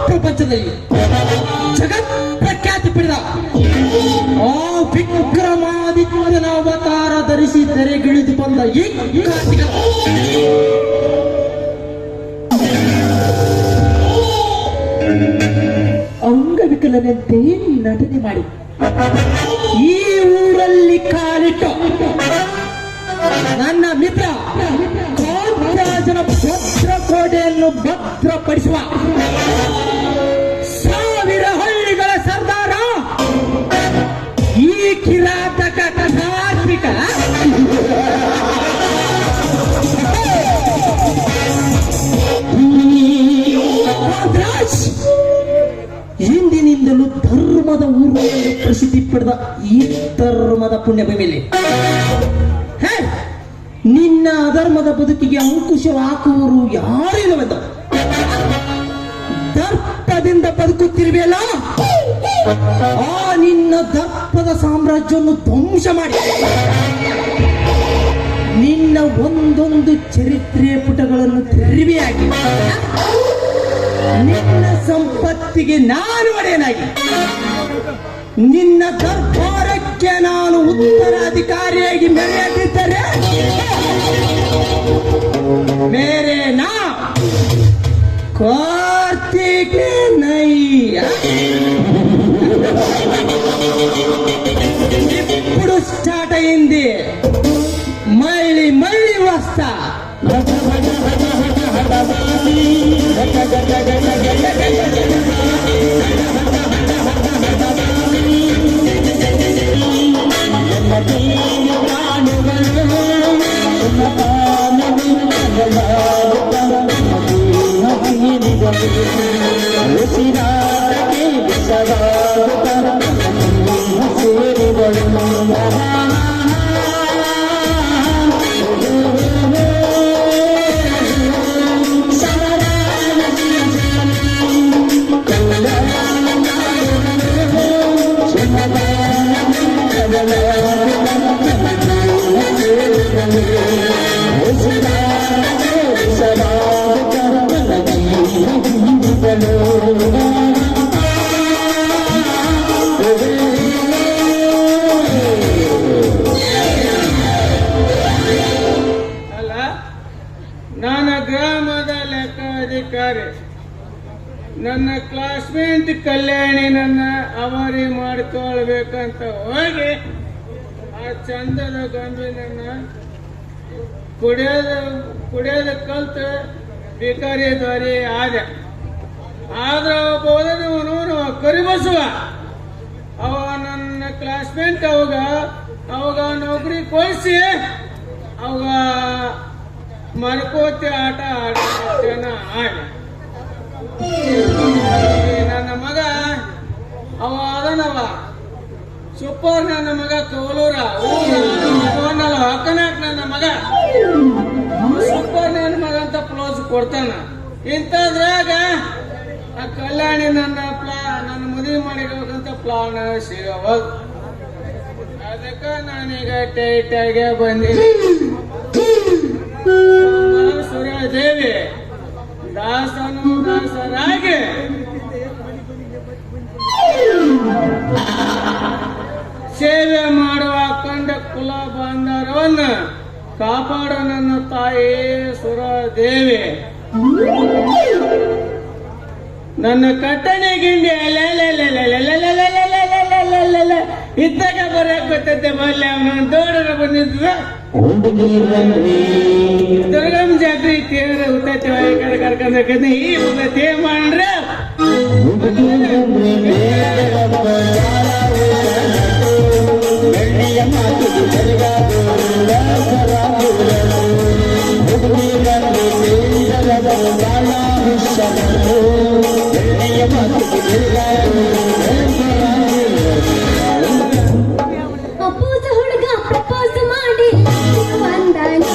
ಪ್ರಪಂಚದಲ್ಲಿ ಜಗತ್ ಪ್ರಖ್ಯಾತಿ ಪಡೆದ ಆ ವಿಕ್ರಮಾದಿತ್ಯನ ಅವತಾರ ಧರಿಸಿ ತೆರೆಗಿಳಿದು ಬಂದ ಈ ಕಾರ್ತಿಕ ಅಂಗವಿಕಲನಂತೆ ನಟನೆ ಮಾಡಿ ಈ ಊರಲ್ಲಿ ಕಾಲಿಟ್ಟು ನನ್ನ ಮಿತ್ರ ಕೋಟ್ಯಾಜನ ಭದ್ರಕೋಟೆಯನ್ನು ಭದ್ರಪಡಿಸುವ ಸಾವಿರ ಹಳ್ಳಿಗಳ ಸರ್ದಾರ ಈ ಕಿರಾತಕ ಕಥಾತ್ಮಿಕ ಹಿಂದಿನಿಂದಲೂ ಧರ್ಮದ ಊರು ಎಂದು ಪ್ರಸಿದ್ಧಿ ಪಡೆದ ಈ ಧರ್ಮದ ಪುಣ್ಯಭೂಮಿಯಲ್ಲಿ ನಿನ್ನ ಅಧರ್ಮದ ಬದುಕಿಗೆ ಅಂಕುಶ ಹಾಕುವರು ಯಾರಿಲ್ಲವೆಂದ ದರ್ಪದಿಂದ ಬದುಕುತ್ತಿರುವೆಯಲ್ಲ ಆ ನಿನ್ನ ದರ್ಪದ ಸಾಮ್ರಾಜ್ಯವನ್ನು ಧ್ವಂಸ ಮಾಡಿ ನಿನ್ನ ಒಂದೊಂದು ಚರಿತ್ರೆಯ ಪುಟಗಳನ್ನು ತೆರವೆಯಾಗಿ ನಿನ್ನ ಸಂಪತ್ತಿಗೆ ನಾನು ಒಡೆಯನಾಗಿ ನಿನ್ನ ದರ್ಬಾರಕ್ಕೆ ನಾನು ಉತ್ತರಾಧಿಕಾರಿಯಾಗಿ ಮೆರೆಯದಿದ್ದರೆ ಬೇರೆ ನಾ ಕಾರ್ತಿಕೇಯನಯ್ಯ ఇప్పుడు స్టార్ట్ అయింది మళ్ళీ మళ్ళీ వస్తా ನನ್ನ ಕ್ಲಾಸ್ಮೇಟ್ ಕಲ್ಯಾಣಿ ನನ್ನ ಅವರಿ ಮಾಡಿಕೊಳ್ಬೇಕಂತ ಹೋಗಿ ಆ ಚಂದದ ಗೊಂಬೆ ನನ್ನ ಕುಡಿಯೋದ ಕಲ್ತ ಭಿಕಾರಿ ದ್ವಾರಿ ಆದ ಆದ್ರ ಒಬ್ಬ ಕರಿಬಸುವ ಅವ ನನ್ನ ಕ್ಲಾಸ್ಮೇಟ್ ಅವಾಗ ನೌಕರಿ ಕೊಡಿಸಿ ಅವಾಗ ಮರ್ಕೋತಿ ಆಟ ಆಡ್ತಾನ ಆಡ ನನ್ನ ಮಗ ಅವ ಅದನವ ಸೂಪರ್ ನನ್ನ ಮಗ ಕೋಲೂರ ಹಾಕನಾಕ್ ನನ್ನ ಮಗ ಸೂಪರ್ ನನ್ನ ಮಗ ಅಂತ ಪ್ಲೋಸ್ ಕೊಡ್ತಾನ ಇಂಥದ್ರಾಗ ಆ ಕಲ್ಯಾಣಿ ನನ್ನ ಮದುವೆ ಮಾಡಿರ್ಬೇಕಂತ ಪ್ಲಾನ್ ಸಿಗವಲ್ ಅದಕ್ಕೆ ನಾನೀಗ ಟೈಟ್ ಆಗಿ ಬಂದಿನಿ ಸೂರ್ಯದೇವಿ ದಾಸರಾಗಿ ಸೇವೆ ಮಾಡುವ ಅಖಂಡ ಕುಲ ಬಾಂಧವರನ್ನ ಕಾಪಾಡೋ ನನ್ನ ತಾಯಿ ಸುರದೇವಿ ನನ್ನ ಕಟ್ಟಣೆ ಗಿಂಡಿ ಇದ್ದಾಗ ಬರಕ್ ಗೊತ್ತೈತೆ ಬಲ್ಲೆ ಅವನ ದೊಡ್ಡ ಬಂದಿದ್ದ ದುರ್ಗಮ್ಮ ಜಾತ್ರೆ ತೇರ ಉತ್ತೈತೆ ಕರ್ಕೊಂಡ್ ಈ ಉತ್ತೈತೆ ಮಾಡ್ರೆ ಅಪ್ಪೂಸ ಹುಡುಗ ಪ್ರಪೋಸ್ ಮಾಡಿ ಬಂದನು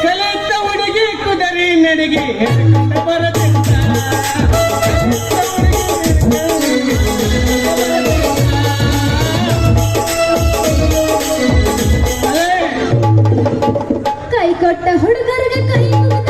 ಕಲಿತ ಹುಡುಗಿ ಕುದರಿ ನಡಿಗೆ ಬರತಿದ್ದ ಕೈ ಕೊಟ್ಟ ಹುಡುಗರಿಗೆ ಕೈ ಮುಗಿದ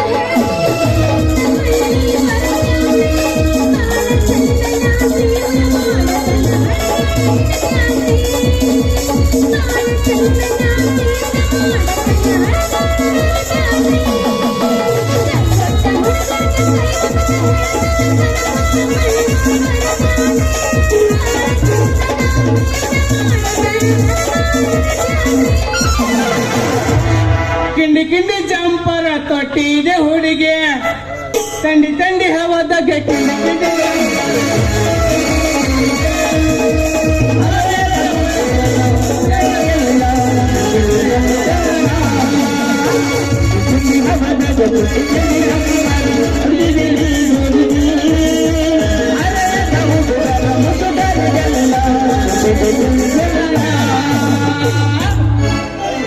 ಕಿಂಡಿ ಕಿಂಡಿ ಜಂಪರ ತೊಟ್ಟಿದೆ ಹುಡುಗಿ ತಂಡಿ ತಂಡಿ ಹವಾದಾಗ ಕಿಂಡಿ ಕಿಂಡಿ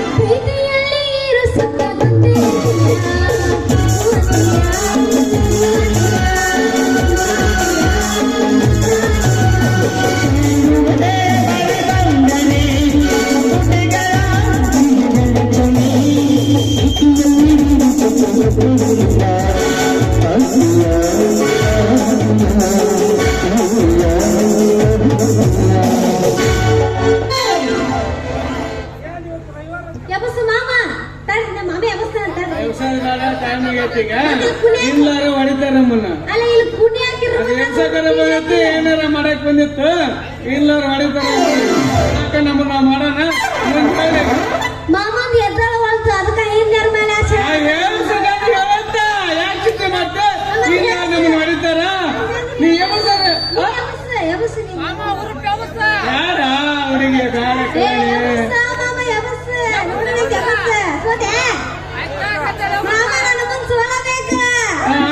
ಪ್ರೀತಿಯಲ್ಲಿ ಇರಿಸುತ್ತ ಬಂದೆ ಯಬಸ್ಸು ಮಾಮ ತಡ್ರಿ ನಮ್ಮ ಮಾಮ ಯಬಸ್ಸ ಅಂತಾರ್ರಿ ಟೈಮ್ ಆಗೈತೀಗ ಇಲ್ಲಾರ ಹೊಡಿತಾರ ನಮ್ಮನ್ನ ಅಲ್ಲ ಇಲ್ಲಿ ಪುಣ್ಯ ಹಾಕಿರೋ ಅದು ಎಕ್ಸಕರ ಬಂದಿತ್ತು ಏನಾರ ಮಾಡಕ್ ಬಂದಿತ್ತು ಇಲ್ಲಾರ ಹೊಡಿತಾರ ಯಾಕ ನಮ್ಮನ್ನ ಮಾಡೋಣ ಮಾಮಂದ್ ಎದ್ದಾಳ ಹೊಲ್ತು ಅದಕ್ಕ ಹಿಂದ್ಯಾರ ಮೇಲೆ ಆಸೆ ಯಾಕೆ ಚಿಂತೆ ಮತ್ತೆ ಇಲ್ಲ ನಮ್ಮನ್ನ ಹೊಡಿತಾರ ನೀ ಯಮಸಾರ ಯಬಸ್ಸು ನೀವು ಯಾರ ಅವರಿಗೆ ಬೇಡ ಯಬಸ್ಸ ಮಾಮ ಯಬಸ್ಸ ನೋಡಕ್ಕೆ ಯಬಸ್ಸ ಸೋತೆ ಮಾಮ ನನ್ನ ಮುಂದೆ ಸೋಲಬೇಕು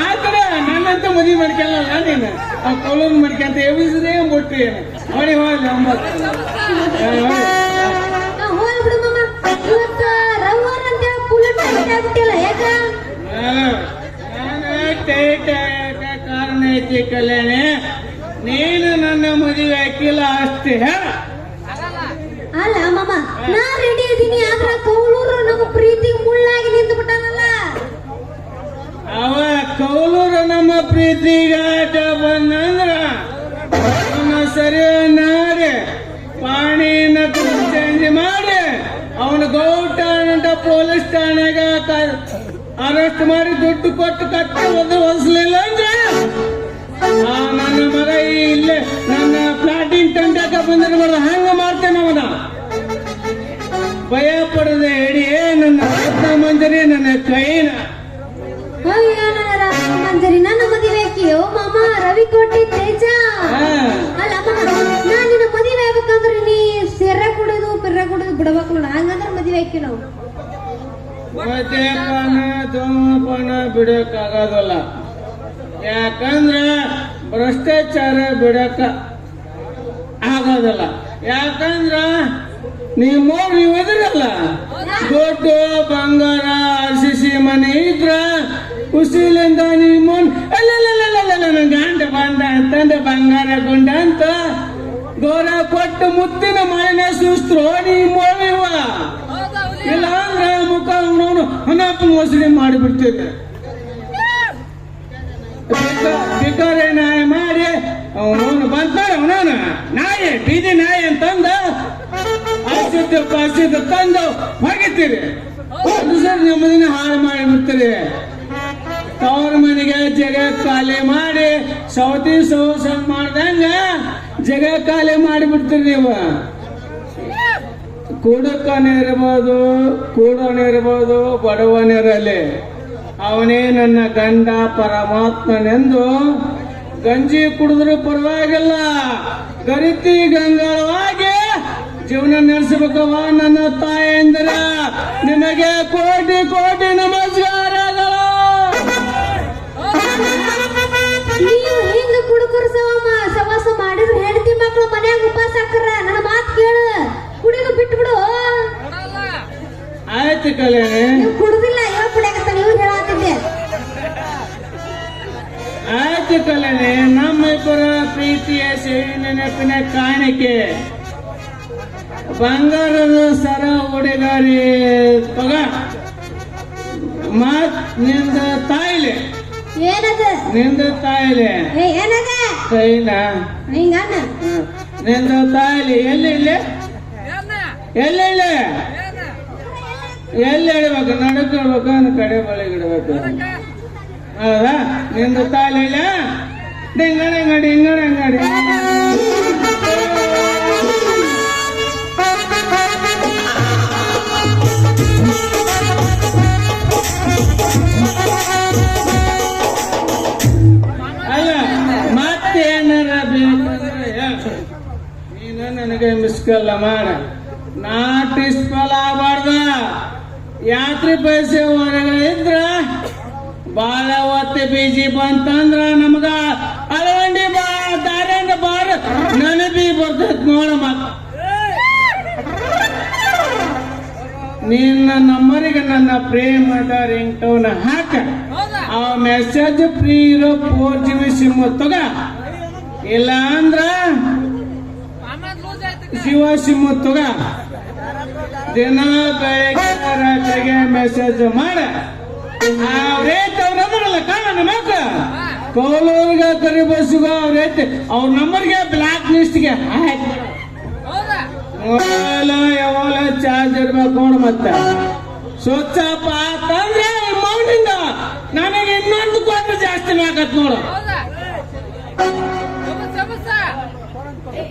ಆತರ ನನ್ನಂತ ಮದುವೆ ಮಾಡ್ಕೊಳ್ಳಲ್ಲ ನೀನು ಆ ಕೊಲೋನ್ ಮಾಡ್ಕೊಂತ ಎಬ್ಬಿಸದೇ ಮುಟ್ಟಿ ಹೊಡಿ ಹೋಗ್ಲಿ ಒಂಬತ್ತು ಹೋಲ್ ಬಿಡು ಮಾಮ ಇವತ್ತು ರವಿವಾರ ಅಂತ ಪುಲ್ ಟೈಟ್ ಆಗ್ಬಿಟ್ಟಿಲ್ಲ ಯಾಕ ಕಾರಣ ಐತಿ ಕಲ್ಯಾಣಿ ನೀನು ನನ್ನ ಮದುವೆ ಹಾಕಿಲ್ಲ ಅಷ್ಟೇ ಅಲ್ಲ ಮಾಮ ನಾ ರೆಡಿ ಇದೀನಿ ಆದ್ರ ಕೌಲೂರು ನಮ್ಮ ಪ್ರೀತಿಗೆ ಮುಳ್ಳಾಗಿ ನಿಂತು ಬಿಟ್ಟಾನಲ್ಲ ಅವ ಕೌಲೂರು ನಮ್ಮ ಪ್ರೀತಿಗಾಟ ಬಂದಂದ್ರ ಅವನ ಸರಿ ನಾಡಿ ಪಾಣಿನ ಚೇಂಜ್ ಮಾಡಿ ಅವನ ಗೌಟಾಣ ಪೊಲೀಸ್ ಠಾಣೆಗ ಅರೆಸ್ಟ್ ಮಾಡಿ ದುಡ್ಡು ಕೊಟ್ಟು ಕಟ್ಟಿ ಒಂದು ಹೊಲಿಸ್ಲಿಲ್ಲ ಅಂದ್ರೆ ನನ್ನ ಮಗ ಇಲ್ಲೇ ನನ್ನ ಪ್ಲಾಟಿಂಗ್ ತಂಡಕ ಬಂದಿರಬಾರ್ದು ಹಂಗ ಮಾಡ್ತೇನೆ ಅವನ ಭಯ ಪಡದೆ ಹಿಡಿ ನನ್ನ ರತ್ನ ಮಂಜರಿ ನನ್ನ ಕೈನ ಅಯ್ಯೋ ನನ್ನ ರಾಮ ಮಂಜರಿ ನನ್ನ ಮದುವೆ ಹಾಕಿಯೋ ಮಾಮ ರವಿ ಕೋಟಿ ತೇಜ ಅಲ್ಲ ಮಾಮ ನಾ ನಿನ್ನ ಮದುವೆ ಆಗ್ಬೇಕಂದ್ರೆ ನೀ ಸೆರೆ ಕುಡಿದು ಪಿರ್ರೆ ಕುಡಿದು ಬಿಡ್ಬೇಕು ನೋಡ ಹಂಗಂದ್ರೆ ಮದುವೆ ಹಾಕಿ ನಾವು ಮದ್ಯಪಾನ ಧೂಮಪಾನ ಬಿಡಕ್ಕಾಗೋದಿಲ್ಲ ಯಾಕಂದ್ರ ಭ್ರಷ್ಟಾಚಾರ ಬಿಡಕ ಆಗೋದಿಲ್ಲ ಯಾಕಂದ್ರ ನೀವು ಇದ್ರಲ್ಲ ದೊಡ್ಡ ಬಂಗಾರ RCC ಮನೆ ಇದ್ರ ಖುಷಿಲಿಂದ ನಿಮ್ಮ ನನ್ನ ಗಂಡ ಬಂದ ತಂದೆ ಬಂಗಾರ ಕೊಂಡ ಅಂತ ಗೌರ ಕೊಟ್ಟು ಮುತ್ತಿನ ಮಳೆನ ಸುಸ್ತರು ನೀವ ಇಲ್ಲ ಅಂದ್ರೆ ಮುಖ ಅವನವನು ಹನಪ್ಪ ಮೋಸಡಿ ಮಾಡಿಬಿಡ್ತಿದ್ದೆ ಬೇಕಾರೆ ನಾಯ ಮಾಡಿ ಅವನವನು ಬಂತಾರೆ ಅವನವನ ನಾಯಿ ಬೀದಿ ನಾಯಿ ಅಂತಂದ ಪಾಸಿದ್ದ ತಂದು ಹೋಗಿತ್ತೀರಿ ಅದು ಸರ್ ನೆಮ್ಮದಿನ ಹಾಳು ಮಾಡಿ ಬಿಡ್ತೀರಿ ತವ್ರ ಮನೆಗೆ ಜಗ ಖಾಲಿ ಮಾಡಿ ಸೌತಿ ಸೋಸ ಮಾಡ್ದಂಗ ಜಗ ಖಾಲಿ ಮಾಡಿಬಿಡ್ತೀರಿ ನೀವು. ಕುಡುಕನಿರ್ಬೋದು, ಕೂಡನಿರ್ಬೋದು, ಬಡವನಿರಲಿ, ಅವನೇ ನನ್ನ ಗಂಡ ಪರಮಾತ್ಮನೆಂದು ಗಂಜಿ ಕುಡಿದ್ರು ಪರವಾಗಿಲ್ಲ, ಗರಿತಿ ಗಂಗಾಳವಾಗಿ ಜೀವನ ನಡೆಸಬೇಕವ ನನ್ನ ತಾಯಂದಿರ. ನಿಮಗೆ ಕೋಟಿ ಕೋಟಿ ನಮಸ್ಕಾರಗಳು. ನೀವು ಹಿಂಗ ಕುಡುಕರು ಸವಾಸ ಮಾಡಿದ್ರೆ ಹೆಂಡತಿ ಮಕ್ಕಳು ಮನ್ಯಾಗ ಉಪವಾಸ ಹಾಕ್ರ. ನನ್ನ ಮಾತು ಕೇಳು, ಕುಡಿದು ಬಿಟ್ಟು ಬಿಡು. ಆಯ್ತು ಕಲ್ಯಾಣಿ, ನೀವು ಕುಡುದಿಲ್ಲ, ಯಾವ ಕುಡಿಯಾಕತ್ತ ನೀವು ಹೇಳತ್ತಿದ್ದೆ. ಆಯ್ತು ಕಲ್ಯಾಣಿ, ನಮ್ಮಿಬ್ಬರ ಪ್ರೀತಿಯ ಸೇರಿ ನೆನಪಿನ ಕಾಣಿಕೆ ಬಂಗಾರದ ಸರ ಉಡುಗೊರೆ ತಗ. ಮತ್ ನಿಂದ ತಾಯಿಲೆ, ಏನದ ನಿಂದ ತಾಯಿಲೆ ಏನದ ಕೈನ ಹಿಂಗನ್ನ ನಿಂದ ತಾಯಿಲೆ ಎಲ್ಲಿ ಎಲ್ಲಿ ಎಲ್ಲಿ ಹೇಳ್ಬೇಕು, ನಡಕ್ ಹೇಳ್ಬೇಕು, ಅಂದ್ ಕಡೆ ಬಳಿಗೆ ಇಡ್ಬೇಕು. ಹೌದಾ? ನಿಂದ ತಾಯಿಲೆ ಇಲ್ಲ, ಡಿಂಗಡಿ ಹಿಂಗಡಿ ಹಿಂಗಡಿ ಅಲ್ಲ. ಮತ್ತೇನಾರ ಬೇಕಂದ್ರೆ ನೀನು ನನಗೆ ಮಿಸ್ಕಲ್ಲ ಮಾಡ. ನಾಟಿಸ್ಪಲ ಆಗಬಾರ್ದ. ಯಾತ್ರಿ ಪೈಸೆ ಹೊರಗೆ ಇದ್ರ ಬಾಳ ಒತ್ತೆ ಬೀಜಿ ಬಂತಂದ್ರ ನಮಗ ಅಳವಂಡಿ ಬಾ ದಾರಿಂದ ಬಾರ ನನಬಿ ಬರ್ತೈತ್ ನೋಡ. ಮತ್ತ ನಿನ್ನ ನಂಬರಿಗೆ ನನ್ನ ಪ್ರೇಮದ ರಿಂಗ್ ಟೋನ್ ಹಾಕ. ಆ ಮೆಸೇಜ್ ಫ್ರೀ ಇರೋ 4GB ಸಿಮ್ ತಗ. ಇಲ್ಲ ಅಂದ್ರ ಜಿಯೋ ಸಿಮ್ ತಗ. ದಿನ ಬೆಳಗ್ಗೆ ರಾತ್ರಿಗೆ ಮೆಸೇಜ್ ಮಾಡ. ಅವ್ರೇತವ್ರಲ್ಲ ಕಾಣ ನಮಗ ಕೋಲೂರ್ಗ ಕರಿ ಬಸ್ಸುಗ ಅವ್ರೇತಿ ಅವ್ರ ನಂಬರ್ಗೆ ಬ್ಲಾಕ್ ಲಿಸ್ಟ್ಗೆ ಹಾಕಿ ಯಾವಾಗ ಚಾರ್ಜ್ ಇರ್ಬೇಕು ನೋಡು. ಮತ್ತೆ ಸ್ವಚ್ಛಪ್ಪ ಅಂತಂದ್ರೆ ಮೌನಿಂದ ನನಗೆ ಇನ್ನೊಂದು ಕೊಟ್ಟು ಜಾಸ್ತಿ ಆಗತ್ ನೋಡು.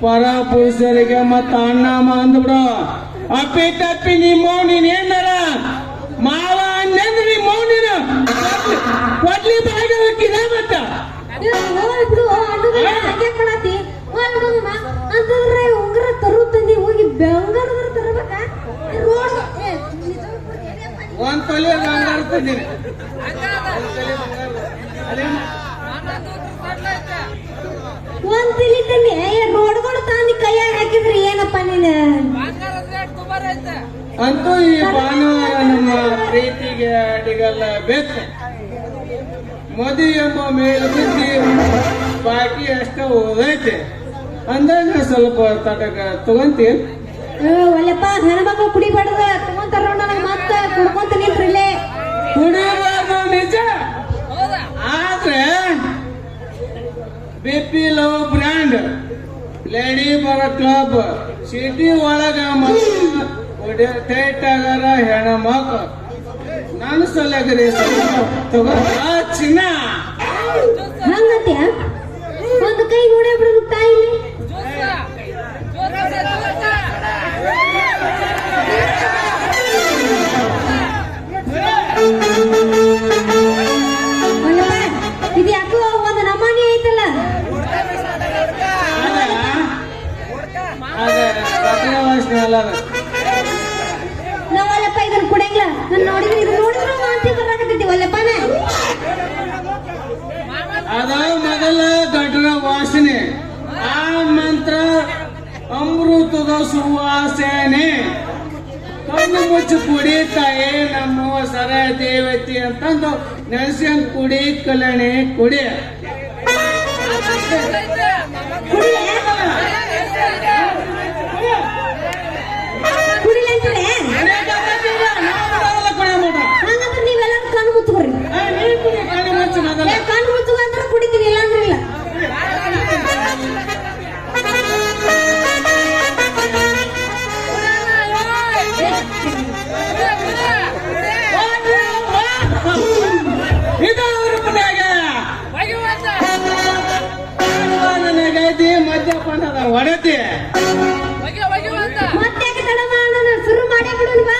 ಪರ ಪುರುಷರಿಗೆ ಮತ್ತ ಅಣ್ಣ ಅಂದ್ಬಿಡು. ಅಪ್ಪಿ ತಪ್ಪಿ ನೀ ಮೌನಿನ ಏನಾರ ಮಾವ ಅನ್ನಂದ್ರೆ ನೀ ಮೌನಿನ ಕೊಡ್ಲಿ ಬಾಯಿಗೆ ಹಾಕಿದ. ಮತ್ತ ಬಿಡು ಹಂಗೆ ಕೊಡತಿ ಅಂತಂದ್ರೆ ಉಂಗ್ರ ತರು ತಂದಿ ಹೋಗಿ ಬೆಂಗಾರದ್ರ ತರಬೇಕ. ರೋಡ್ ಒಂದ್ ತೊಲೆ ಬಂಗಾರ ತಂದಿನಿ. ಒಂದ್ ತಿಳಿ ತಂದಿ ರೋಡ್ಗಳು ತಂದಿ ಕೈಯಾಗ ಹಾಕಿದ್ರಿ ಏನಪ್ಪ ನೀನು. ಅಂತೂ ಈ ಭಾನುವಾರ ನಮ್ಮ ಪ್ರೀತಿಗೆ ಅಡಿಗಲ್ಲ ಬೇಕು. ಮದಿ ಎಂಬ ಮೇಲ್ಬುದ್ಧಿ ಬಾಕಿ ಅಷ್ಟ ಓದೈತೆ ಅಂದಾಗ ಸ್ವಲ್ಪ ತಟಕ ತಗೊಂತೀವಿ. ಒಲ್ಲಪ್ಪ ಹೆಣ್ಮಕ್ಳು ಕುಡಿಬಾರ್ದ ತಗೊಂತಾರ ನನಗೆ ಮತ್ತೆ ಕುಡ್ಕೊಂತ ನಿಂತ್ರಿಲ್ಲೇ. ಕುಡಿಯೋದು ನಿಜ, ಆದ್ರೆ BP ಲವ್ ಬ್ರ್ಯಾಂಡ್ ಲೇಡಿ ಬರ ಕ್ಲಬ್ ಸಿಟಿ ಒಳಗ ಟೈಟ್ ಆಗರ ಹೆಣ್ಮಕ್ಳು ನನ್ನ ಸಲಗ್ರಿ ತಗೋ ಚಿನ್ನ. ಹಂಗತ್ಯ ಒಂದು ಕೈ ನೋಡೇ ಬಿಡುದು ತಾಯಿಲಿ. ಇದು ಯಾಕೋ ಒಂದು ನಮೂನಿ ಐತಲ್ಲ. ನಾವಲ್ಲಪ್ಪ ಇದನ್ನ ಕುಡಿಯಂಗಿಲ್ಲ. ನಾನು ನೋಡಿದ್ರೆ ಇದು ನೋಡಿದ್ರು ವಾಂತಿ ಬರಾಕತ್ತೈತಿ. ಒಲ್ಲಪ್ಪನ ಅದ ಮೊದಲ ಗಡ್ರ ವಾಸನೆ, ಆ ಮಂತ್ರ ಅಮೃತದ ಸುವಾಸನೆ. ಕಣ್ಣು ಮುಚ್ಚಿ ಕುಡಿತಾಯೇ ನಮ್ಮ ಸರ ದೇವತಿ ಅಂತಂದು ನೆನೆಸ್ಕೊಂಡ್ ಕುಡಿ ಕಲ್ಯಾಣಿ ಕುಡಿ. ಕುಡಿಲಂತಾರೆ ಹಂಗಂದ್ರೆ ನೀವೆಲ್ಲರೂ ಕಣ್ಣು ಮುಚ್ಕೊಡ್ರಿ. ಕಣ್ಣು ಮುಚ್ಚುವ ಅಂದ್ರೆ ಕುಡಿತೀನಿ, ಇಲ್ಲ ಅಂದ್ರೆ ಇಲ್ಲ. ಹೊಡತಿ ಮದ್ಯಪಾನದ ಹೊಡತಿ ಮತ್ತೆ ತಡ ಮಾಡೋಣ ಶುರು ಮಾಡೇ ಬಿಡೋಣ ಬಾ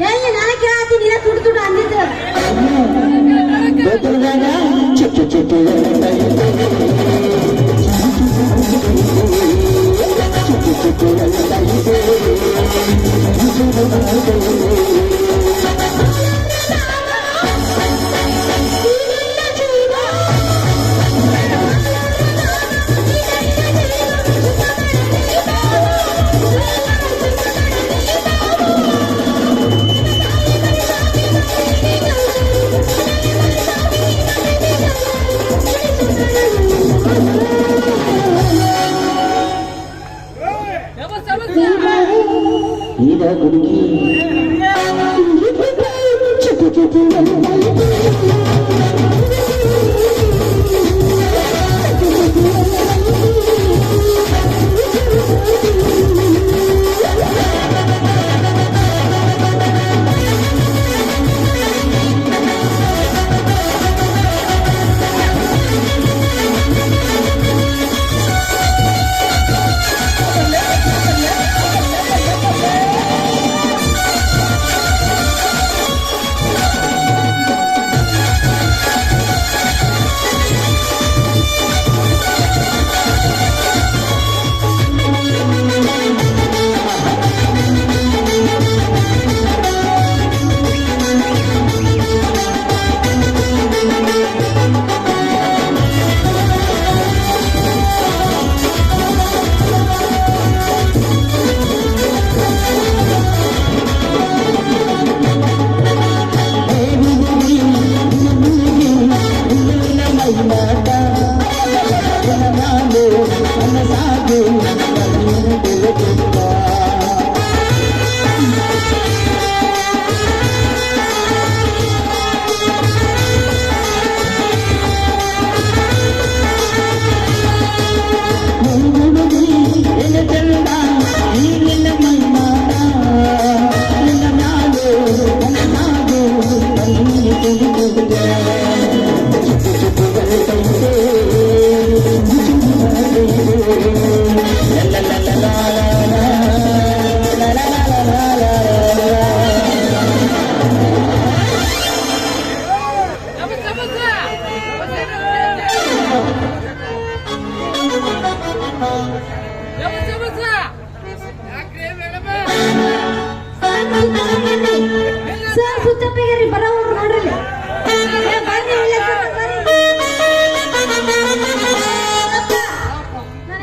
ಎಲ್ಲಿ ನಾನು ಕೇಳತ್ತೀನಿ ಇಲ್ಲ ತುಡು ತುಡು ಅಂದಿದ್ದು ಸರ್ ಸುತ್ತಪ್ಪಿಗೆ ಬರೋ ನೋಡ್ರಿ ನನಗೆ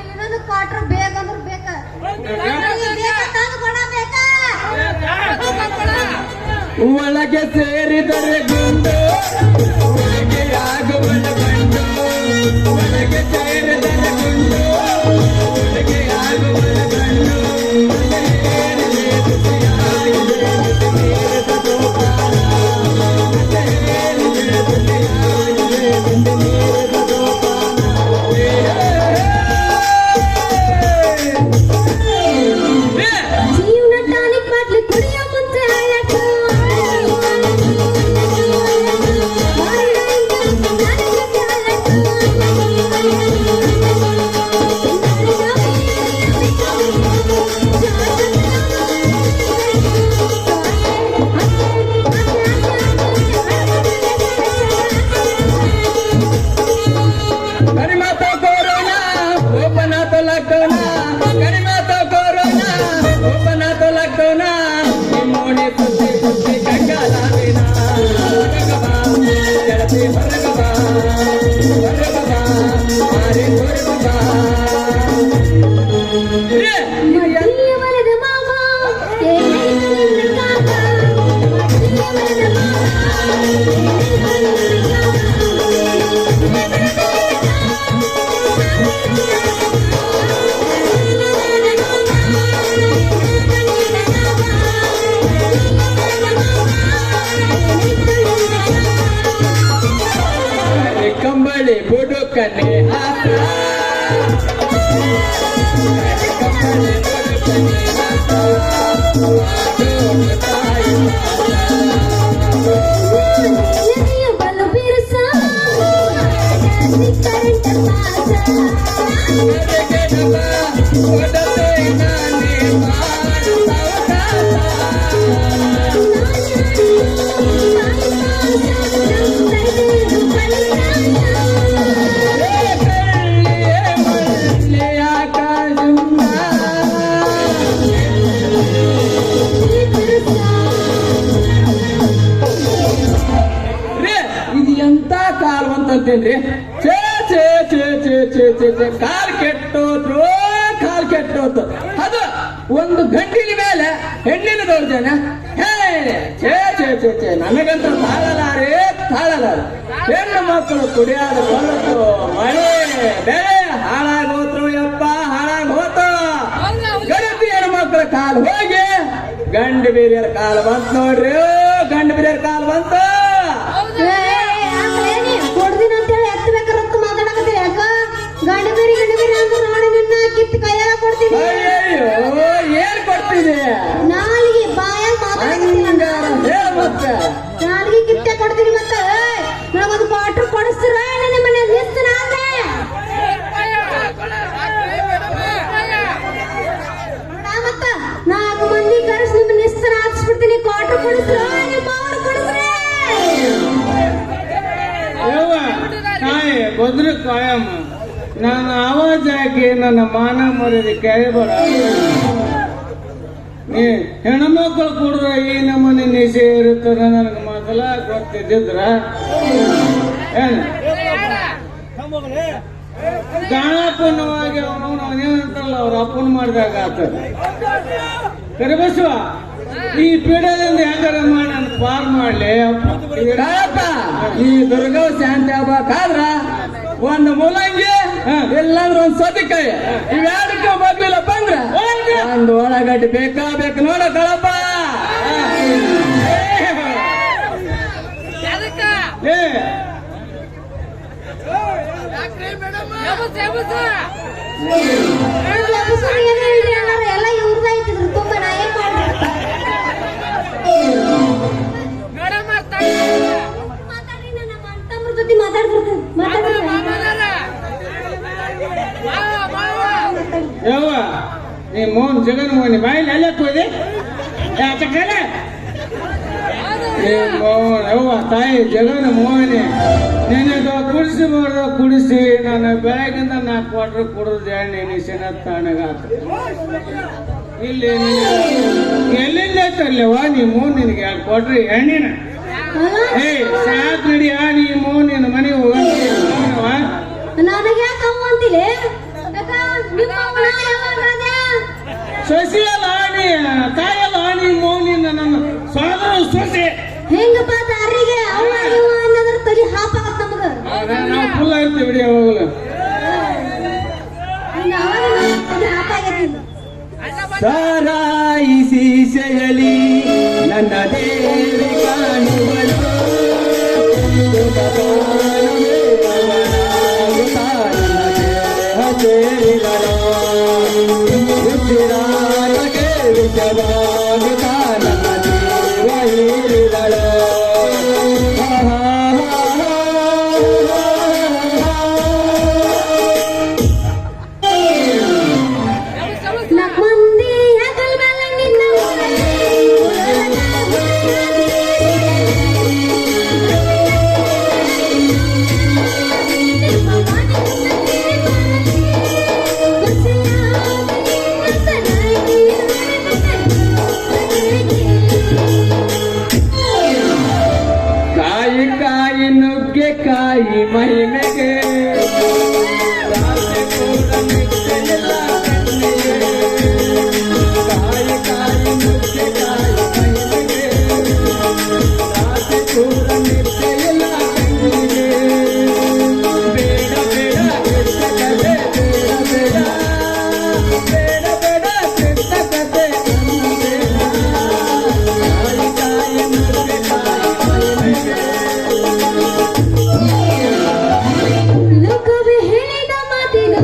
ಇನ್ನೊಂದು ಕ್ವಾರ್ಟರ್ ಬೇಕಂದ್ರೆ ಬೇಕ ಒಳಗೆ ಸೇರಿದರೆ ಗುಂಡು ಒಳಗೆ ಆಗುವಳ ಗಂಡು ಒಳಗೆ ಸೇರಿದರೆ ಗುಂಡು ಒಳಗೆ ಆಗುವಳ ಗಂಡು ಆಸೆ ಹೊರಗಬ ಮಾರಿ ಹೊರಗಬ ಮಡಿಯ ಒಲದ ಮಾವ ಏನೇನು ಕಾಕ ಮಡಿಯ ಒಲದ ಮಾವ ಕಂಬಳಿ ಬುಡುಕನೆ ಆತ ಕಂಬಳಿ ಬುಡುಕನೆ ಆತ ತಾಯಿ ಎದೆಯ ಬಲು ಬಿರುಸ ಕರೆಂಟ್ ಪಾಸ ಒಡತೆ ನಾನೇ ಇದು ಎಂತ ಕಾಲ್ ಅಂತಂತೇನ್ರಿ ಚೇ ಚೇ ಚೇ ಚೇ ಚೇ ಚೇ ಚೇ ಕಾಲ್ ಕೆಟ್ಟೋದ್ರು ಕಾಲ್ ಕೆಟ್ಟೋತು ಅದು ಒಂದು ಗಂಟಿನ ಮೇಲೆ ಹೆಣ್ಣಿನ ದೌರ್ಜನ್ಯ ಹೇ ಚೇ ಚೇ ಚೇ ಚೇ ನನಗಂತೂ ತಾಳಲಾರೆ ತಾಳಲಾರೆ ಹೆಣ್ಣು ಮಕ್ಕಳು ಕುಡಿಯಾದ ಹೊಲತ್ತು ಮಳೆ ಬೆಳೆ ಹಾಳಾಗೋತ್ರು ಯಪ್ಪ ಹಾಳಾಗೋತು ಗಣತಿ ಹೆಣ್ಮಕ್ಳ ಕಾಲ್ ಹೋಗಿ ಗಂಡು ಬೀರಿಯರ ಕಾಲ್ ಬಂತು ನೋಡ್ರಿ ಗಂಡು ಬೀರಿಯರ ಕಾಲ್ ಬಂತು ಕೊಡ್ದಿನ ಅಂತೇಳಿ ಎತ್ತಬೇಕಂತ ಮಾತಾಡಕತ್ತೀವಿ ಯಾಕ ಗಂಡ ಬೇರೆ ಅಂದ್ರೆ ನೋಡಿ ನಿನ್ನ ಕಿತ್ತು ಕೈಯಾಗ ಕೊಡ್ತೀನಿ ಅಯ್ಯೋ ಏನ್ ಕೊಡ್ತಿದೆ ನಾಲಿಗೆ ಬಾಯಾಗ ಮಾತಾಡಕತ್ತೀನಿ ಹೇಳ ಮತ್ತೆ ನಾಲಿಗೆ ಕಿತ್ತೆ ಕೊಡ್ತೀನಿ ಮತ್ತೆ ನನಗೊಂದು ಕ್ವಾರ್ಟರ್ ಕೊಡಿಸ್ತೀರ ನನ್ನ ಮನೆ ಲಿಸ್ಟ್ ನಾನೇ ಮತ್ತ 4 ಮಂದಿ ಕರೆಸಿ ನಿಮ್ಮ ಲಿಸ್ಟ್ ಹಾಕ್ಸ್ಬಿಡ್ತೀನಿ ಕ್ವಾರ್ಟರ್ ಕೊಡಿಸ್ರ ನಿಮ್ಮ ಅವ್ರು ಕೊಡಿಸ್ರೆ ತಾಯಿ ಬದ್ರು ಕಾಯಮ್ಮ ನಾನು ಆವಾಜ್ ಹಾಕಿ ನನ್ನ ಮಾನ ಮರ್ಯಾದೆ ಕೇಳಬೇಡ ನೀ ಹೆಣ್ಮಕ್ಳು ಕುಡಿದ್ರೆ ಈ ನಮ್ಮನೆ ನಿಶೆ ಇರುತ್ತದೆ ನನಗೆ ಮೊದಲ ಗೊತ್ತಿದ್ದಿದ್ರ ಏನು ಗಾಣಪ್ಪನವಾಗಿ ಅವನೇನಂತಾರಲ್ಲ ಅವ್ರ ಅಪ್ಪನ ಮಾಡಿದಾಗ ಆತ ಕರಿಬಸವ ಈ ಪೀಠದಿಂದ ಹೆಂಗಾರ ಮಾಡಿ ನಾನು ಪಾರ್ ಮಾಡ್ಲಿ ಈ ದುರ್ಗವ ಶಾಂತಿ ಆಗ್ಬೇಕಾದ್ರ ಒಂದು ಮೂಲಂಗಿ ಇಲ್ಲಾಂದ್ರೆ ಒಂದು ಸೌತೆಕಾಯಿ ಇವೆರಡಕ್ಕೆ ಮಗ್ಲಿಲ್ಲ ಬಂದ್ರ ಒಂದು ಒಳಗಡ್ಡೆ ಬೇಕು ನೋಡ ಕಳಪ್ಪ ಎಲ್ಲ ಇವ್ರದಾಯ್ತಿದ್ರು ತುಂಬ ನಾ ಏನ್ ಮಾತಾಡ್ರಿ ನನ್ನ ತಮ್ಮ ಜೊತೆ ಮಾತಾಡ್ಬಿಡ್ತೀನಿ ಯವ್ವ ನೀ ಮೋಹನ್ ಜಗನ್ ಮೋಹನಿ ಬಾಯಿಲಿ ಎಲ್ಲಕ್ಕೆ ಹೋದೆ ಯಾಕಲ್ಲ ಮೋಹನ್ ಯವ್ವ ತಾಯಿ ಜಗನ್ ಮೋಹನಿ ನಿನಗೆ ಕುಡಿಸಿ ನಾನು ಬೆಳಗಿಂದ 4 ಕ್ವಾರ್ಟರ್ ಕುಡಿದು ನೆನೆಸಿನ ತಣ್ಣಗಾತ ಇಲ್ಲಿ ಎಲ್ಲಿಂದ ತರ್ಲಿವ ನೀ ಮೋಹನ್ ನಿನಗೆ 2 ಕ್ವಾರ್ಟರ್ ಎಣ್ಣಿನ ಏ ಸಾಕ್ ನಡಿಯ ನೀ ಮೋಹನ್ ನಿನ್ನ ಮನೆಗೆ ಹೋಗವ ನನಗೆ ಯಾಕೆ ಅವ ಅಂತಿಲೆ ಸೊಸೆಯಲ್ಲ ಆಣಿ ತಾಯಲ್ಲ ಆಣಿ ಮೋಹನಿಂದ ನನ್ನ ಸೋದರ ಸೊಸೆ ಹೆಂಗಪ್ಪ ದಾರಿಗೆ ಅವ ಇವ ಅನ್ನೋದ್ರ ತಲೆ ಹಾಪಾಗತ್ತ ನಮಗ ನಾವು ಫುಲ್ ಇರ್ತೀವಿ ಬಿಡಿ ಯಾವಾಗಲೂ ಸಾರಾಯಿಸಿ ಶಯಲಿ ನನ್ನ ದೇವಿ ಕಾಣುವಳು ಉಸಿರಾಟಕ್ಕೆ ವಿಷವಾಗುತ್ತಾ ನನ್ನ ಜೀವ ಹೀರಿದಳು ನುಗ್ಗೆಕಾಯಿ ಮಹಿಮೆಗೆ ರಾತ್ರಿ ಪೂರ ನಿದ್ದೆಯಿಲ್ಲ ಕಣ್ಣಿಗೆ. ಕಾಯಿ ಕಾಯಿ ನುಗ್ಗೆಕಾಯಿ ಮಹಿಮೆಗೆ ರಾತ್ರಿ ಪೂರ ನಿದ್ದೆಯಿಲ್ಲ ಕಣ್ಣಿಗೆ. ಬೇಡ ಬೇಡ ಕೆಟ್ಟ ಕತೆ ಬೇಡ ಬೇಡ ಬೇಡ ಬೇಡ ಕೆಟ್ಟ ಕತೆ ನನ್ನ ಬೇಡ. ಕಾಯಿ ಕಾಯಿ ನುಗ್ಗೆಕಾಯಿ ಮಹಿಮೆಗೆ ಲೋಕವೇ ಹೇಳಿದ ಮಾತಿದು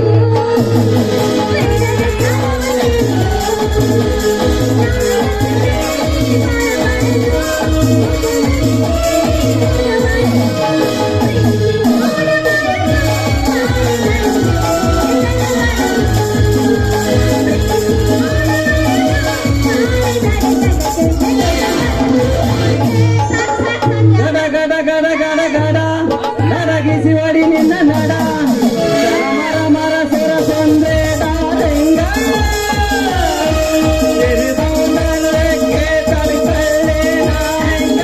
ಗಡ ಗಡ ಗಡ ಗಡ ಗಡ ನರಗಿಸಿ ಹೊಡಿ ನಿನ್ನ ನಡ ಮರ ಮರ ಸುರ ಸಂದ್ರೆ ದಾದಂಗ ತೆರೆದೊಂದಕ್ಕೆ ತಡಿಪಳ್ಳೆ ನಾಯಂಗ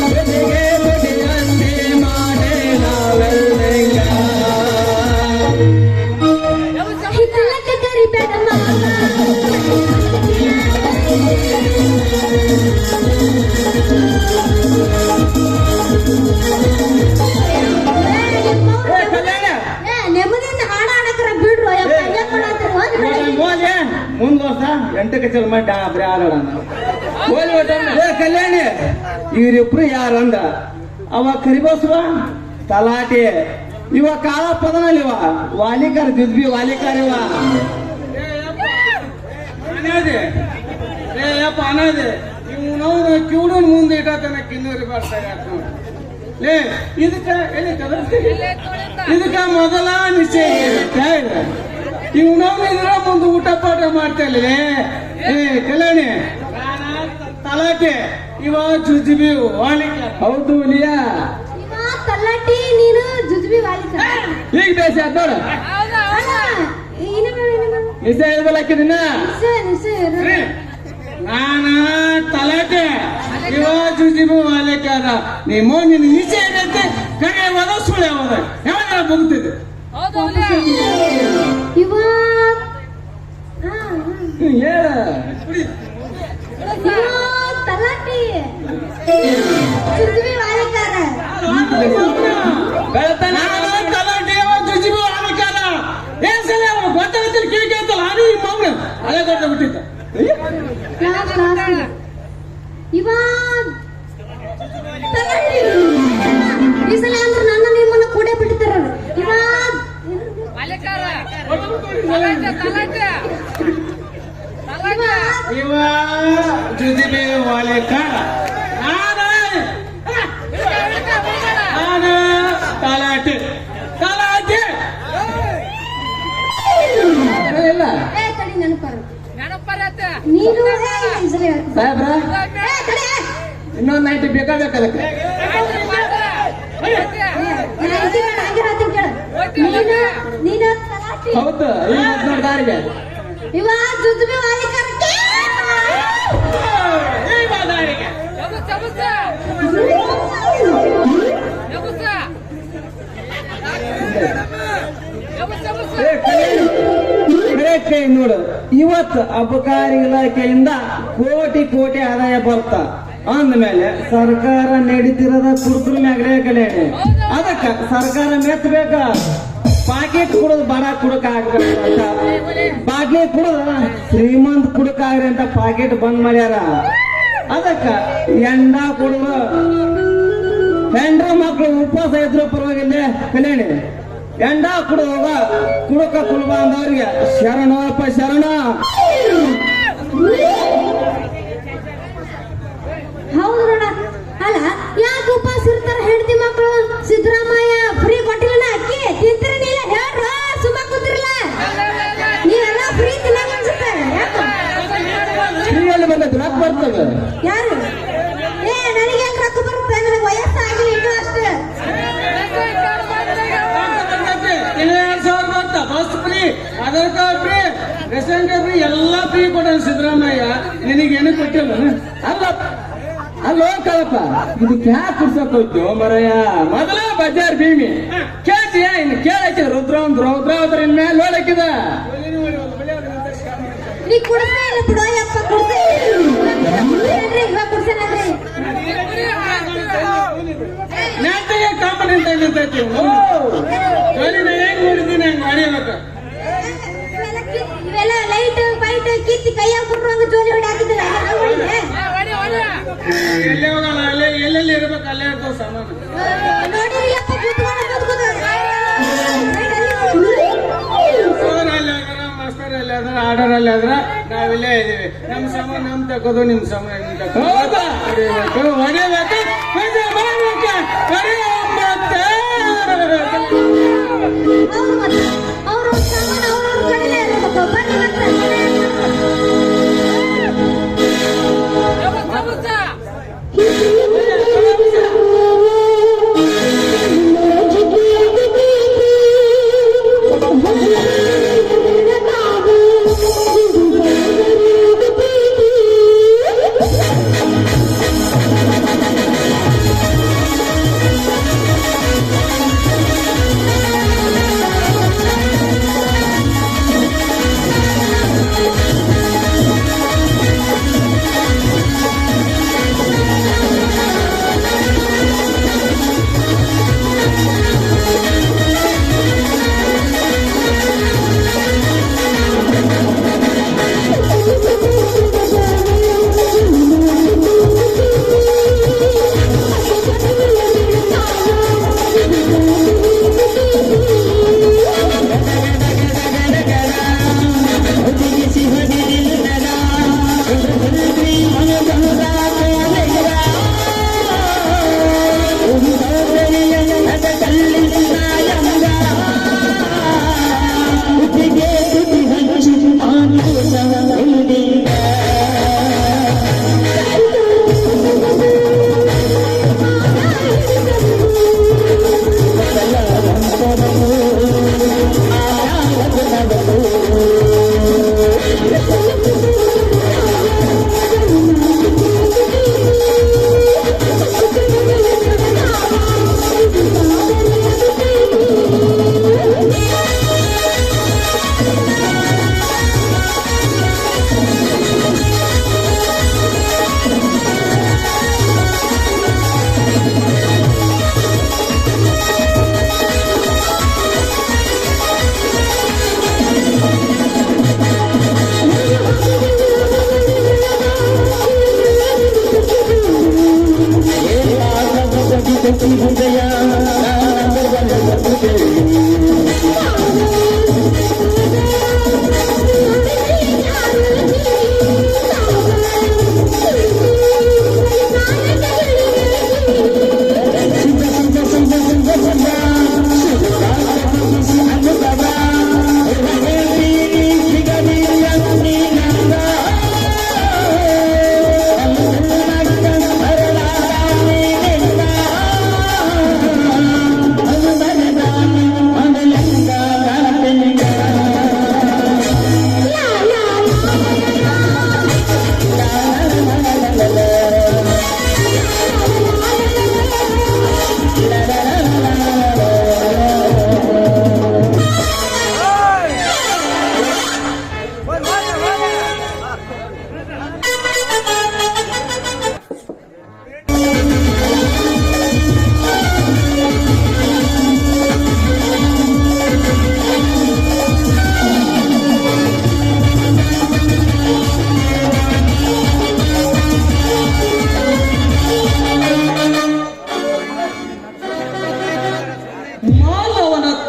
ಬೆದಿಗೆ ಬೆದಿಯಂತೆ ಮಾಡೇ ನಾವೆಲ್ಲಂಗ. ಹಿತ್ತಲಕ್ಕೆ ಕರಿಬೇಡ ಮಾವ ಏ ಕಲ್ಯಾಣ ನೆಮ್ಮದಿಯಿಂದ ಹಾಡ ಹಾಡಕ್ರ ಬಿಡ್ರು ಯಪ್ಪ, ಏನ್ ಮಾಡಾತ್ತೀರಿ? ಹೋಗ್ರಿ ಬಿಡಿ. ಮೋಲೆ ಮುಂದ್ ವರ್ಷ 8ಕ್ಕೆ ಚಲ್ ಮಾಡಿ ಬರೀ ಆಡೋಣ ಏ ಕಲ್ಯಾಣಿ ಇವರಿಬ್ರು ಯಾರಂದ ಅವ ಕರಿಬಸವ ತಲಾಟೆ ಇವ ಕಾಳ ಪದನಲ್ಲಿ ಇವ ವಾಲಿಕಾರ ಜುದ್ಬಿ ವಾಲಿಕಾರ ಇವ ಏಪ್ಪ ಅನ್ನೋದೆ ನಾವು ಕಿವುಡನ್ ಮುಂದೆ ಇಟ್ಟತನ ಕಿನ್ನೂರಿ ಬರ್ತಾರೆ ಲೇ ಇದಕ್ಕ ಮೊದಲ ನಿಶ್ಚಯ ನಾವು ಇದ್ರ ಮುಂದೆ ಊಟ ಪಾಠ ಮಾಡ್ತೇವೆ. ಏ ಕಲ್ಯಾಣಿ ತಲಾಟೆ ಇವ ಜುಜ್ಬಿ ವಾಲಿಕಾರ ಹೌದು ಲಿಯಾ ಇವ ತಲಾಟಿ ನೀನು ಜುಜ್ಬಿ ವಾಲಿಕ ಈಗ ಬೇಸ ನೋಡ ನಿಶ್ಚಯ ಹೇಳ್ಬಲ್ಲ ಹಾಕಿದಿನ ನಾನ ತಲಾಟೆ ಇವ ಜುಜಿಬು ವಾಲಿಕಾರ ನಿಮ್ಮ ನಿನ್ನ ನಿಶ್ಚಯ ಏನಂತೆ ಕಡೆ ಯಾವಾಗ ಸುಳ್ಳು ಯಾವಾಗ ಯಾವಾಗ ಮುಗ್ತಿದೆ ಇವ ಹೇಳ ತಲಾಟಿ ಜುಜ್ಬಿ ವಾಲಿಕಾರ ಬೆಳತನ ತಲಾಟೆ ಇವ ಜುಜಿಬು ವಾಲಿಕಾರ ಏನ್ ಸಲ ಗೊತ್ತಾಗತ್ತಿಲ್ಲ ಕಿವಿ ಕೇಳ್ತಲ್ಲ ನಾನು ಈ ಮೌನ ಅದೇ ಗೊತ್ತಾಗ್ಬಿಟ್ಟಿದ್ದ ಇವ ತಲಾಟಿ ಈ ಸಲ ಅಂದ್ರೆ ನನ್ನ ನಿಮ್ಮನ್ನ ಕೂಡೆ ಬಿಟ್ಟಿರ್ತಾರ ಇವ ಇವ ಜುಜಿಬಿ ವಾಲಿಕಾರ ನಾನು ತಲಾಟೆ ತಲಾಟೆ ಇಲ್ಲ ಏ ತಡಿ ನೆನಪರು ನೀನು ಈ ಸಲ ಹೇಳ್ತೀನಿ. ಸಾಹೇಬ್ರ ಏ, ತಡಿ. ಇನ್ನೊಂದು ನೈಟ್ ಬೇಕಾಗಬೇಕದಕ್ಕೆ ನೀನು ತಲಾಟಿ ಹೌದು ಈ ಹದಿನಾರು ದಾರಿಗೆ ಇವ ಜುಜ್ಬಿ ವಾಲಿಕರಕ್ಕೆ ನೋಡು ಇವತ್ತು ಅಬಕಾರಿ ಇಲಾಖೆಯಿಂದ ಕೋಟಿ ಕೋಟಿ ಆದಾಯ ಬರ್ತಾ ಅಂದ್ಮೇಲೆ ಸರ್ಕಾರ ನಡೀತಿರೋದ ಕುಡುಕರ ಮ್ಯಾಗ್ರೆ ಕಲ್ಯಾಣಿ ಅದಕ್ಕ ಸರ್ಕಾರ ಮೆತ್ತಬೇಕ ಪಾಕೆಟ್ ಕುಡೋದು ಬಡ ಕುಡಕ ಆಗ್ಬೇಕಂತ ಬಾಟ್ಲಿ ಕುಡದ ಶ್ರೀಮಂತ ಕುಡಕ ಆಗ್ರಿ ಅಂತ ಪಾಕೆಟ್ ಬಂದ್ ಮಾಡ್ಯಾರ. ಅದಕ್ಕ ಎಂಡ ಕುಡುದು ಹೆಂಡ್ರ ಮಕ್ಕಳು ಉಪವಾಸ ಇದ್ರು ಪರವಾಗಿಲ್ಲ ಕಲ್ಯಾಣಿ ಎಂಡ ಕುಡುವಾಗ ಕುಡುಕ ಕುಲ್ಬ ಅಂದವ್ರಿಗೆ ಶರಣಪ್ಪ ಶರಣ. ಹೌದು ನೋಡ. ಅಲ್ಲ ಯಾಕೆ ಉಪವಾಸ ಇರ್ತಾರ ಹೆಂಡತಿ ಮಕ್ಕಳು? ಸಿದ್ದರಾಮಯ್ಯ ಫ್ರೀ ಕೊಟ್ಟಿಲ್ಲ ಅಕ್ಕಿ ತಿಂತೀರಿ ನೀಲ್ಲ ಹೇಳ್ರ ಸುಮ್ಮ ಕೂತಿರಲ್ಲ ನೀವೆಲ್ಲ ಫ್ರೀ ತಿನ್ನಕ್ ಅನ್ಸುತ್ತೆ. ಫ್ರೀಯಲ್ಲಿ ಬಂದದ್ದು ರೊಕ್ಕ ಬರ್ತದೆ. ಯಾರು ಏ ನನಗೆ ಯಾಕೆ ರೊಕ್ಕ ಬರುತ್ತೆ? ನನಗೆ ವಯಸ್ಸಾಗಿಲ್ಲ ಇನ್ನೂ ಅಷ್ಟೇ. Bus free, Aadhaar card free, ration card free, ಎಲ್ಲ ಫ್ರೀ ಕೊಟ್ಟ ಸಿದ್ದರಾಮಯ್ಯ. ನಿನಗೇನು ಕೊಟ್ಟಿಲ್ಲ ಅಲ್ಲ ಅಲ್ಲೋ ಕಳಪ್ಪ ಇದಕ್ಕೆ ಯಾಕೆ ಕುಡ್ಸಕ್ ಹೋಯ್ತು ಮರಯ್ಯ ಮೊದಲ ಬಜಾರ್ ಭೀಮಿ ಕೇಳ್ತೀಯ ಇನ್ನು ಕೇಳಕ್ಕೆ ರುದ್ರ ಇನ್ ಮೇಲೆ ನೋಡಕ್ಕಿದ ನೀ ಕುಡ್ಸೇ ಇಲ್ಲ ಬಿಡೋ ಯಪ್ಪ ಕುಡ್ಸೇ ಇವಾಗ ಕುಡ್ಸೇನಲ್ರಿ ನಾಟಿಗೆ ಕಾಂಪನಿ ತೆಗಿತೈತಿ ಹೆಂಗ್ ನೋಡಿದ್ದೀನಿ ಹಂಗ ಮಾಡಿಬೇಕ ಇವೆಲ್ಲ ಲೈಟ್ ಫೈಟ್ ಕಿತ್ತಿ ಕೈಯಾಗ ಬಿಡ್ರುವಂಗ ಜೋಲಿ ಹೊಡಿ ಹಾಕಿದ್ರೆ ಎಲ್ಲೇ ಹೋಗಲ್ಲ ಎಲ್ಲೆಲ್ಲಿ ಇರ್ಬೇಕು ಅಲ್ಲೇ ಇರ್ತಾವ ಸಾಮಾನು ನೋಡಿರಿ ಯಪ್ಪ ಮಾಸ್ತರ್ ಅಲ್ಲಿ ಅದ್ರ ಆರ್ಡರ್ ಅಲ್ಲಿ ಆದ್ರ ನಾವಿಲ್ಲೇ ಇದೀವಿ ನಮ್ ಸಾಮಾನು ನಮ್ ತಕೋದು ನಿಮ್ ಸಾಮಾನು ನಿಮ್ ತಕೋದು ಹೊಡಿಬೇಕು ಅವ್ರ ಸಾಮಾನು ಅವ್ರವ್ರ ಕಡೆಲೇ ಇರ್ಬೇಕು ಬನ್ನಿ ಮತ್ತೆ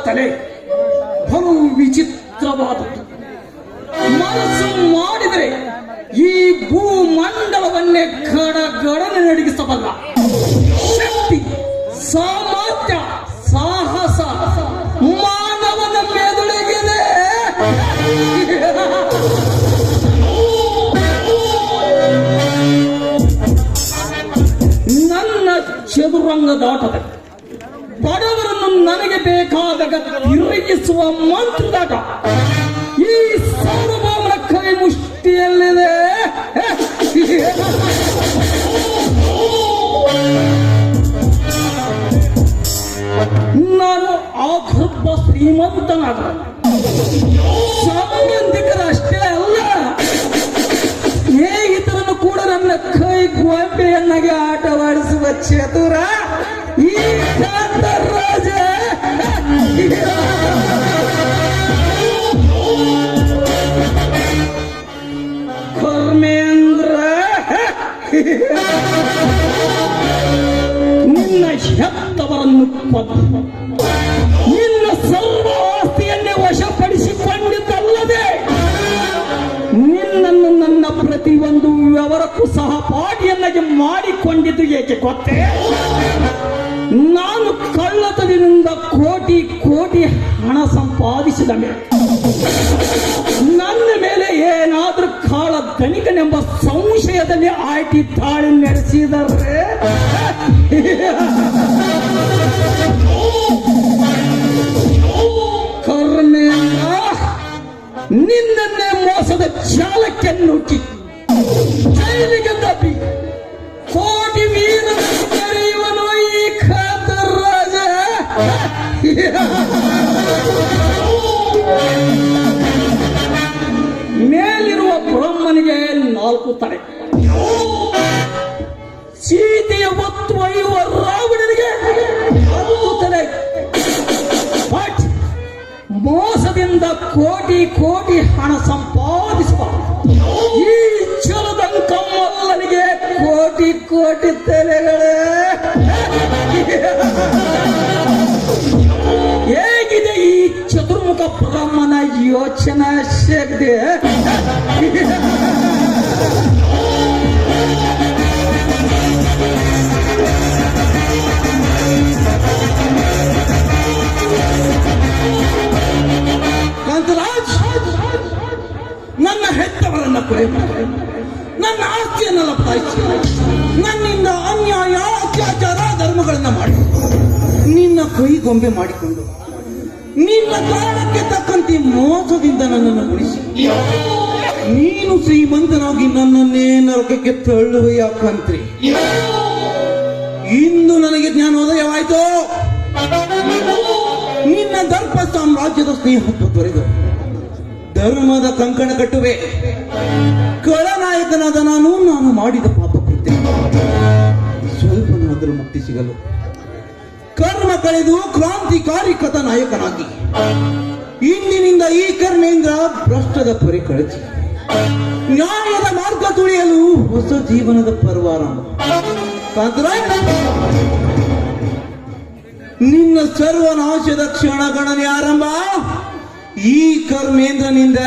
ತಲೆ ಬಹು ವಿಚಿತ್ರವಾದದ್ದು. ಮನಸ್ಸು ಮಾಡಿದರೆ ಈ ಭೂಮಂಡಲವನ್ನೇ ಗಡಗಡನೆ ನಡಗಿಸಬಲ್ಲ ಶಕ್ತಿ, ಸಾಮರ್ಥ್ಯ, ಸಾಹಸ ಮಾನವನ ಮೆದುಳಿಗಿದೆ. ನನ್ನ ಚದುರಂಗದಾಟದ ಬಡವರನ್ನು ನನಗೆ ಬೇಕಾದಾಗ ತಿರುಗಿಸುವ ಮಂತ್ರದಾಗ ಈ ಸಾರ್ವಭೌಮನ ಕೈ ಮುಷ್ಟಿಯಲ್ಲಿದೆ. ನಾನು ಆಗೊಬ್ಬ ಶ್ರೀಮಂತನಾದ ಸಂಬಂಧಿಕರ ಅಷ್ಟೇ ಅಲ್ಲ, ಸ್ನೇಹಿತರನ್ನು ಕೂಡ ನನ್ನ ಕೈ ಗೊಂಬೆಯನ್ನಾಗಿ ಆಟವಾಡಿಸುವ ಚತುರ ಈ ಕಾಂತರಾಜ. ಧರ್ಮೇಂದ್ರ, ನಿನ್ನ ಹೆತ್ತವರನ್ನು ಕೊಂದು ನಿನ್ನ ಸರ್ವ ಆಸ್ತಿಯನ್ನೇ ವಶಪಡಿಸಿಕೊಂಡಿದ್ದಲ್ಲದೆ ನಿನ್ನನ್ನು ನನ್ನ ಪ್ರತಿಯೊಂದು ವ್ಯವಹಾರಕ್ಕೂ ಸಹಪಾಠಿಯನ್ನಾಗಿ ಮಾಡಿಕೊಂಡಿದ್ದು ಏಕೆ ಗೊತ್ತೇ? ನಾನು ಕಳ್ಳತನದಿಂದ ಕೋಟಿ ಕೋಟಿ ಹಣ ಸಂಪಾದಿಸಿದ ಮೇಲೆ ನನ್ನ ಮೇಲೆ ಏನಾದ್ರೂ ಕಾಳ ಧನಿಕನೆಂಬ ಸಂಶಯದಲ್ಲಿ ಆಯ್ಟಿ ದಾಳಿ ನಡೆಸಿದರೆ ಕರ್ಮೇಂದ್ರ, ನಿನ್ನನ್ನೇ ಮೋಸದ ಜಾಲಕ್ಕೆ ನುಗ್ಗಿ ಜೈಲಿಗೆ ದಬ್ಬಿ ಕೋಟಿ ವೀರ ಕರೆಯುವನು ಈ ಕಾಂತರಾಜ. ಮೇಲಿರುವ ಬ್ರಹ್ಮನಿಗೆ 4 ತಲೆ, ಸೀತೆಯ ಹೊತ್ತು ಒಯ್ಯುವ ರಾವಣನಿಗೆ 10 ತಲೆ. ಬಟ್ ಮೋಸದಿಂದ ಕೋಟಿ ಕೋಟಿ ಹಣ ಸಂಪಾದಿಸುವ ಈ ಚಲದಂಕಮ್ಮಲ್ಲನಿಗೆ ಕೋಟಿ ಕೋಟಿ ತಲೆಗಳೇ. ಹೇಗಿದೆ ಈ ಚತುರ್ಮುಖ ಬ್ರಹ್ಮನ ಯೋಚನಾ ಶಕ್ತಿ? ಕಾಂತರಾಜ್, ನನ್ನ ಹೆತ್ತವರನ್ನ ಕೊಲೆ ಮಾಡಿ ನನ್ನ ಆಸ್ತಿಯನ್ನು ಲಪ್ತಾಯಿಸಿ ನನ್ನಿಂದ ಅನ್ಯಾಯ ಅತ್ಯಾಚಾರ ಧರ್ಮಗಳನ್ನ ಮಾಡಿ ನಿನ್ನ ಕೈಗೊಂಬೆ ಮಾಡಿಕೊಂಡು ನಿನ್ನ ಕಾರಣಕ್ಕೆ ತಕ್ಕಂತೆ ಮೋಸದಿಂದ ನನ್ನನ್ನು ಉಳಿಸಿ ನೀನು ಶ್ರೀಮಂತನಾಗಿ ನನ್ನನ್ನೇ ನರಕಕ್ಕೆ ತಳ್ಳುವ ಯಾಕಂತ್ರಿ. ಇಂದು ನನಗೆ ಜ್ಞಾನೋದಯವಾಯಿತು. ನಿನ್ನ ದರ್ಪ ಸಾಮ್ರಾಜ್ಯದ ಸ್ನೇಹತ್ವ ತೊರೆದು ಧರ್ಮದ ಕಂಕಣ ಕಟ್ಟುವೆ. ಕಳನಾಯಕನಾದ ನಾನು ಮಾಡಿದ ಪಾಪ ಕೃತ್ಯ ಸ್ವಲ್ಪನಾದರೂ ಮುಕ್ತಿ ಸಿಗಲು ಕರ್ಮ ಕಳೆದು ಕ್ರಾಂತಿಕಾರಿ ಕಥಾನಾಯಕನಾಗಿ ಇಂದಿನಿಂದ ಈ ಕರ್ಮೇಂದ್ರ ಭ್ರಷ್ಟದ ಪರಿ ಕಳಚಿ ನ್ಯಾಯದ ಮಾರ್ಗ ತುಳಿಯಲು ಹೊಸ ಜೀವನದ ಪರ್ವಾರಂಭ. ಕಾಂತರಾಜ್, ನಿನ್ನ ಸರ್ವನಾಶದ ಕ್ಷಣಗಣನೆ ಆರಂಭ ಈ ಕರ್ಮೇಂದ್ರನಿಂದ.